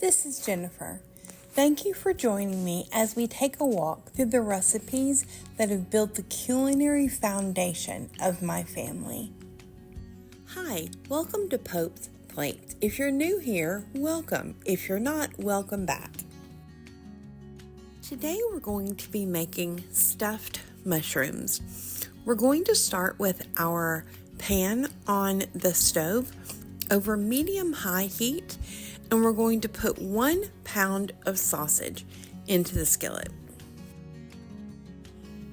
This is Jennifer. Thank you for joining me as we take a walk through the recipes that have built the culinary foundation of my family. Hi, welcome to Pope's Plate. If you're new here, welcome. If you're not, welcome back. Today we're going to be making stuffed mushrooms. We're going to start with our pan on the stove over medium-high heat, and we're going to put 1 pound of sausage into the skillet.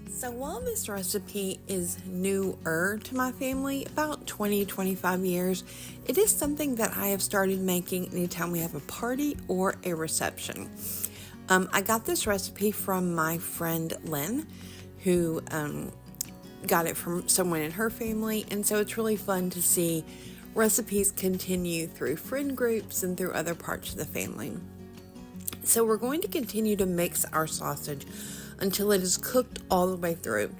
So while this recipe is newer to my family, about 20-25 years, it is something that I have started making anytime we have a party or a reception. I got this recipe from my friend Lynn, who got it from someone in her family, and so it's really fun to see recipes continue through friend groups and through other parts of the family. So we're going to continue to mix our sausage until it is cooked all the way through.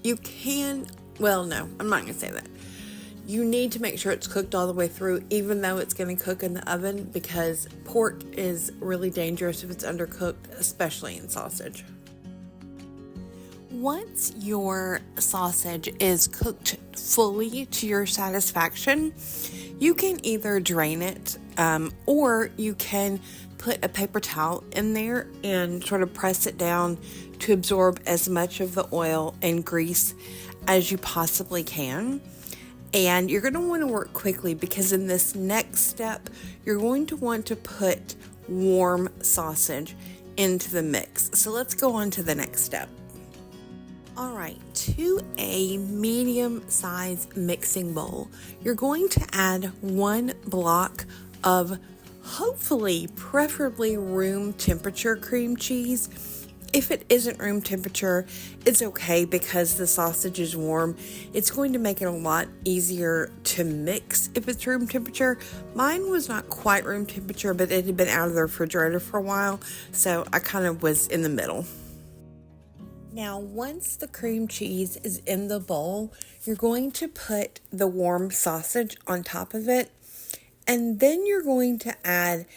I'm not going to say that. You need to make sure it's cooked all the way through, even though it's going to cook in the oven, because pork is really dangerous if it's undercooked, especially in sausage. Once your sausage is cooked fully to your satisfaction, you can either drain it or you can put a paper towel in there and sort of press it down to absorb as much of the oil and grease as you possibly can. And you're going to want to work quickly, because in this next step, you're going to want to put warm sausage into the mix. So let's go on to the next step. Alright, to a medium-sized mixing bowl, you're going to add 1 block of preferably room temperature cream cheese. If it isn't room temperature, it's okay because the sausage is warm. It's going to make it a lot easier to mix if it's room temperature. Mine was not quite room temperature, but it had been out of the refrigerator for a while, so I kind of was in the middle. Now, once the cream cheese is in the bowl, you're going to put the warm sausage on top of it, and then you're going to add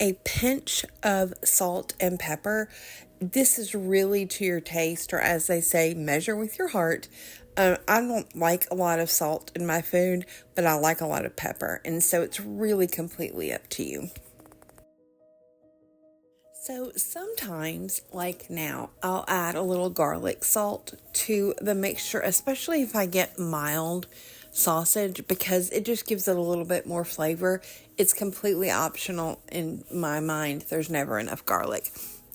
a pinch of salt and pepper. This is really to your taste, or as they say, measure with your heart. I don't like a lot of salt in my food, but I like a lot of pepper, and so it's really completely up to you. So sometimes, like now, I'll add a little garlic salt to the mixture, especially if I get mild sausage, because it just gives it a little bit more flavor. It's completely optional in my mind. There's never enough garlic,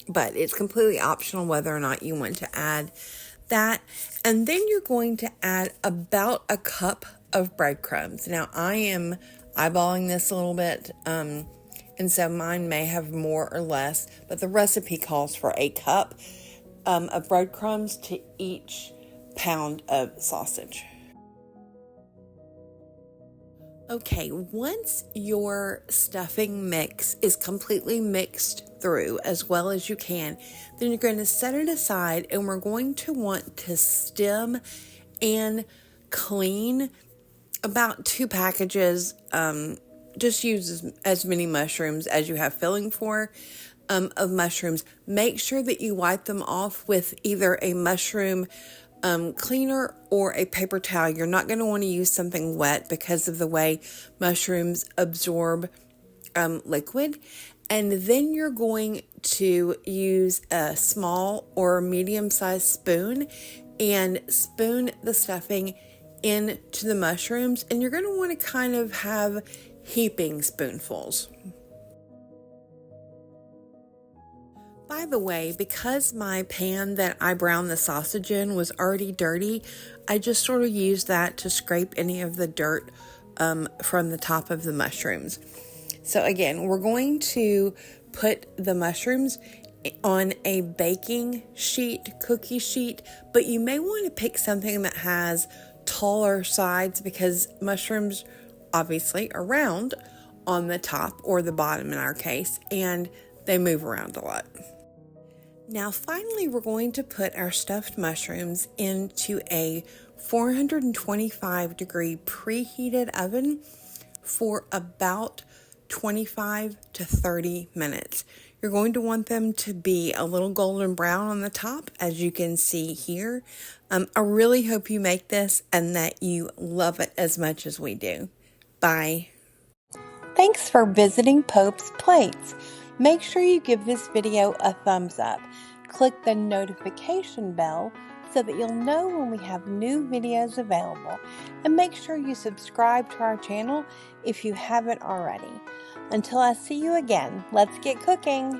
but it's completely optional whether or not you want to add that. And then you're going to add about a cup of breadcrumbs. Now, I am eyeballing this a little bit, and so mine may have more or less, but the recipe calls for a cup of breadcrumbs to each pound of sausage. Okay, once your stuffing mix is completely mixed through as well as you can, then you're going to set it aside, and we're going to want to stem and clean about 2 packages. Just use as many mushrooms as you have filling for of mushrooms. Make sure that you wipe them off with either a mushroom cleaner or a paper towel. You're not going to want to use something wet because of the way mushrooms absorb liquid. And then you're going to use a small or medium-sized spoon and spoon the stuffing into the mushrooms. And you're going to want to kind of have heaping spoonfuls. By the way, because my pan that I browned the sausage in was already dirty, I just sort of used that to scrape any of the dirt from the top of the mushrooms. So again, we're going to put the mushrooms on a baking sheet, cookie sheet, but you may want to pick something that has taller sides, because mushrooms obviously are round on the top or the bottom in our case, and they move around a lot. Now finally, we're going to put our stuffed mushrooms into a 425 degree preheated oven for about 25 to 30 minutes. You're going to want them to be a little golden brown on the top, as you can see here. I really hope you make this and that you love it as much as we do. Bye. Thanks for visiting Pope's Plates. Make sure you give this video a thumbs up. Click the notification bell so that you'll know when we have new videos available. And make sure you subscribe to our channel if you haven't already. Until I see you again, let's get cooking!